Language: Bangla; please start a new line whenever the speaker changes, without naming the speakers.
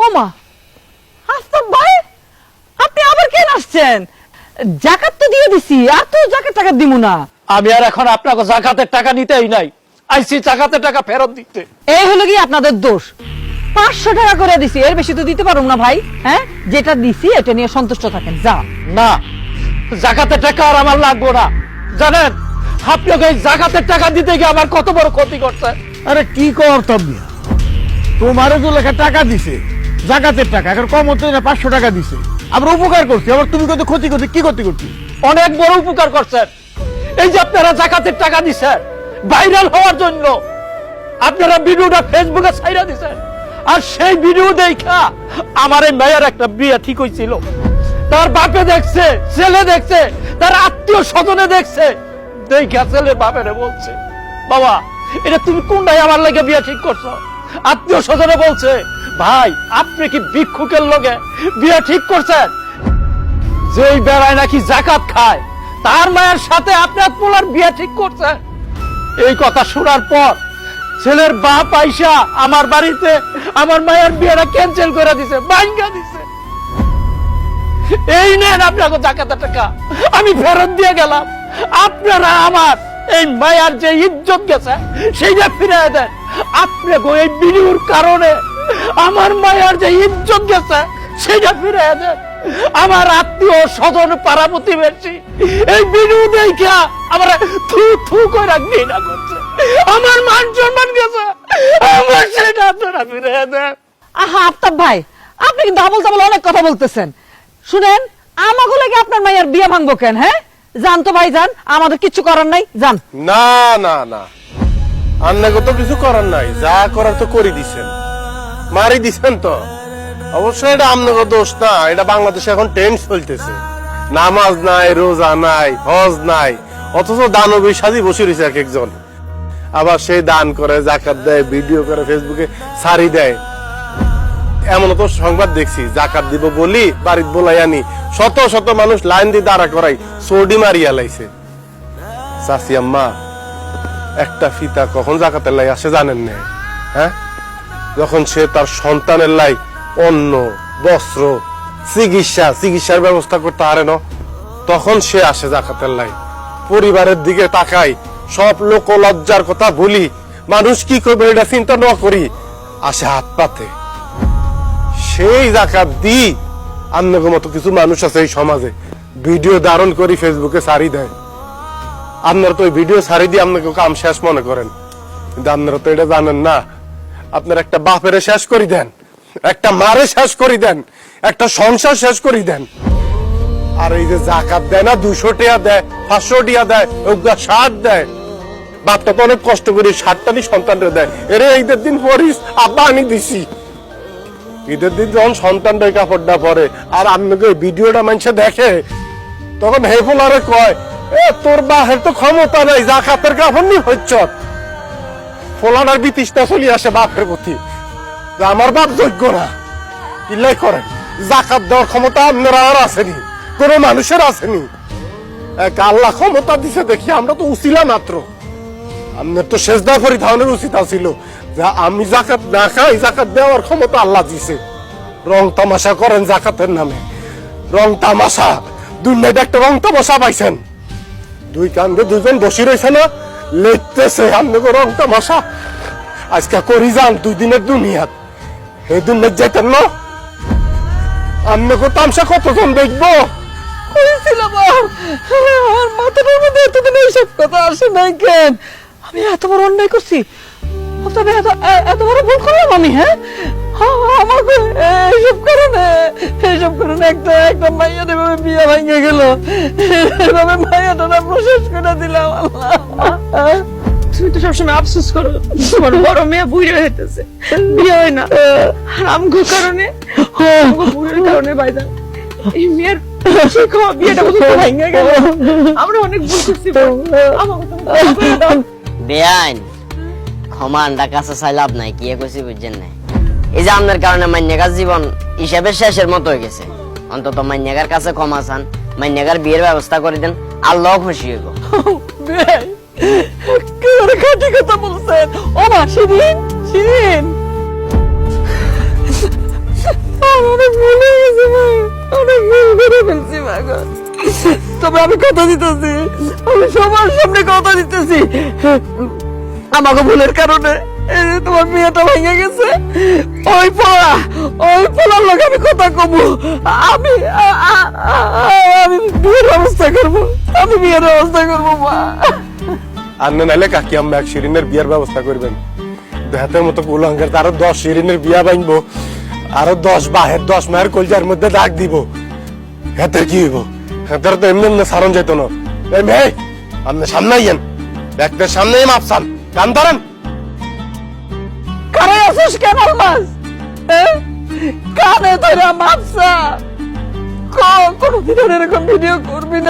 ওমা আফতাব ভাই, আপনি আবার কেন আসছেন? জাকাত তো দিয়ে দিছি, আর তো জাকাত টাকা দিব না।
আমি আর এখন আপনাকে জাকাতের টাকা নিতেই নাই, আইছি জাকাতের টাকা ফেরত দিতে।
এই হলো কি আপনাদের দোষ। 500 টাকা করে দিছি, এর বেশি তো দিতে পারুম না ভাই। হ্যাঁ, যেটা দিছি এটা নিয়ে সন্তুষ্ট থাকেন। যা
না, জাকাতের টাকা আর আমার লাগবো না। জানেন আপনাকে এই জাকাতের টাকা দিতে গিয়ে আমার কত বড় ক্ষতি করছে।
আরে কি করতাম মিয়া, তোমারও তো লেখা টাকা দিছে জাকাতের টাকা, এখন কম হতে না 500 টাকা দিছে, আবার উপকার করছি, আবার তুমি কত ক্ষতি করতে কি ক্ষতি করছি?
অনেক বড় উপকার করছেন। এই যে আপনারা জাকাতের টাকা দিচ্ছেন ভাইরাল হওয়ার জন্য, আপনারা ভিডিওটা ফেসবুকে ছাইরা দিচ্ছেন, আর সেই ভিডিও দেখা আমার এই মেয়ের একটা বিয়ে ঠিক হয়েছিল। তার বাপে দেখছে, ছেলে দেখছে, তার আত্মীয় স্বজনে দেখছে, দেখা ছেলে বাপেরে বলছে, বাবা এটা তুমি কোনটাই আমার লাগে বিয়ে ঠিক করছো? আত্মীয় স্বজনে বলছে, ভাই আপনি কি ভিক্ষুকের লগে বিয়ে ঠিক করছেন? যেই বেড়ায় নাকি জাকাত খায় তার মায়ের সাথে আপনার পোলার বিয়ে ঠিক করছে। এই কথা শোনার পর ছেলের বাপ আইসা আমার বাড়িতে আমার মায়ের বিয়েটা ক্যান্সেল করে দিছে, ভাঙ্গা দিছে। এই নেন আপনাকে জাকাতের টাকা, আমি ফেরত দিয়ে গেলাম। আপনারা আমার এই মায়ের যে ইজ্জত গেছে সেইটা ফিরে দেন। আপনাকে এই ভিডিওর কারণে আমার মায়ের যে ইজ্জত গেছে সেটা ফিরে দেন। আমার আত্মীয় স্বজন পাড়া প্রতিবেশী এই ভিডিও দেখা আমার থু থু করে ঘৃণা করছে, আমার মান সম্মান গেছে, আমার সেটা আপনারা ফিরে দেন।
আহা আফতাব ভাই, আপনি কিন্তু আবল তাবল অনেক কথা বলতেছেন। শুনেন, আমাকে লাগে আপনার মায়ের বিয়ে ভাঙবো কেন? হ্যাঁ, যান তো ভাই যান, আমাদের কিছু করার নাই, যান।
না না না, আপনাকে তো কিছু করার নাই, যা করার তো করে দিছেন, মারি দিছেন তো। অবশ্যই এটা আপনাকে দোষ না, এটা বাংলাদেশে এখন টেন্স চলতেছে, নামাজ নাই, রোজা নাই, হজ নাই, অথচ দানবী সাজি বসে রয়েছে এক একজন। আবার সেই দান করে, জাকাত দেয়, ভিডিও করে ফেসবুকে সারি দেয়। এমন তো সংবাদ দেখছি, জাকাত দিব বলি বাড়িতে বলাই আনি শত শত মানুষ লাইন দিয়ে দাঁড়া করাই সর্দি মারিয়া লাইছে। চাচি আম্মা, একটা ফিতা কখন জাকাতের লাই আসে জানেন না? হ্যাঁ, যখন সে তার সন্তানের লাই অন্ন, বস্ত্র, চিকিৎসার ব্যবস্থা করতে পারে না, তখন সে আসে জাকাতের লাই। পরিবারের দিকে তাকাই, সব লোক লজ্জার কথা বলি, মানুষ কি করবে এটা চিন্তা না করি আসে হাত পাতে। সেই জাকাত দি আপনাদের মতো কিছু মানুষ আছে এই সমাজে, ভিডিও ধারণ করি ফেসবুকে সারি দেয়। আপনারা তো ওই ভিডিও সারি দিয়ে আপনাকে কাম শেষ মনে করেন, কিন্তু আপনারা তো এটা জানেন না। আপনারা একটা বাপেরে শেষ করে দেন, একটা মারে শেষ করে দেন, একটা সংসার শেষ করে দেন। আর এই যে জাকাত দেয় না, 200 টাকা দেয়, 500 টাকা দেয়, ওগুলা 60 দেয়। বাপটা তো অনেক কষ্ট করে 60টা সন্তানরা দেয়। এরে ঈদের দিন পরিস, আব্বা আমি দিছি। ঈদের দিন যখন সন্তানটা কাপড়টা পরে আর আপনাকে ভিডিওটা মানুষে দেখে, তখন হে ফোলারে কয়, এ তোর বাহের তো ক্ষমতা নাই, জাকাতের কাপড় নি হচ্ছ। ফোলানার বিতৃষ্ণা চলে আসে বাপের প্রতি, আমার বাপ যোগ্য না, কিলাই করেন। জাকাত দেওয়ার ক্ষমতা আপনারা আর আসেনি, কোন মানুষের আসেনি। এক আল্লাহ ক্ষমতা দিছে দেখি, আমরা তো উচিলা মাত্র। আপনার তো সেজদা পরিধানের উচিত ছিল, আমি জাকাত না খাই, জাকাত দেওয়ার ক্ষমতা আল্লাহ দিছে। রং তামাশা করেন জাকাতের নামে, রং তামাশা। দুনিয়াতে একটা রং তামাশা পাইছেন, দুই কান্দে দুজন বসে রয়েছে না, লেখতেছে আপনাকে রং তামাশা। আজকে করি যান 2 দিনের দুনিয়াত, এই দুনিয়াত যেতেন না, আপনাকে তামসা কতজন দেখবো?
আমার মাথার মধ্যে এতদিন এইসব কথা আসে নাই কেন? আমি এত বড় অন্যায় করছি, তবে এত বড় ভুল করলাম আমি? হ্যাঁ, আমাকে এইসব কারণে একটা মাইয়া এভাবে বিয়ে ভেঙে গেল, এভাবে মাইয়াটা প্রশেষ করে দিলাম। তুমি তো সবসময় আফসোস করো, তোমার বড় মেয়ে বুড়ি হইতেছে, বিয়ে হয় না। আর আমগো কারণে, বুড়ির কারণে বাইদান এই মেয়ের বিয়েটা ভেঙে গেল। আমরা অনেক ভুল করছি,
বেআইন ক্ষমানটা কাছে চাই লাভ নাই, কি কইছি বুঝছেন না? এই যে আপনার কারণে মান্যকার জীবন হিসাবে শেষের মতো হয়ে গেছে। অন্তত মান্যকার কাছে ক্ষমা চান, মান্যকার বিয়ের ব্যবস্থা করে দেন, আল্লাহ খুশি হইব।
একেবারে খাঁটি কথা বলছেন। ও মা, শিরিন, শিরিন, আমার অনেক ভুল হয়ে গেছে মা, অনেক ভুল করে ফেলছি মা গো। তবে আমি কথা দিতেছি, আমি সবার সামনে কথা দিতেছি, আমাকে ভুলের কারণে এই যে তোমার বিয়েটা ভেঙে গেছে। ওই পোলার লোক আমি কথা কমু, আমি আমি বিয়ের ব্যবস্থা করবো, আমি বিয়ের ব্যবস্থা করবো মা।
আন্নে নাইলে কাকি আম্মা এক শিরিনের বিয়ার ব্যবস্থা করবেন। দেহাতের মতো কুলঙ্গের আরো 10 শিরিনের বিয়া ভাঙবো, আরো 10 বাহের 10 মায়ের কলজার মধ্যে দাগ দিব। হেতে কি হইব? হেতার তো এমনি এমনি সারণ যেত না। এই মেয়ে, আপনি সামনে আইয়েন, ব্যাগটার সামনেই মাপসান, কান ধরেন।
কারে আসিস কেন মাছ? কানে ধরে মাপসা, কোনদিন এরকম ভিডিও করবি না।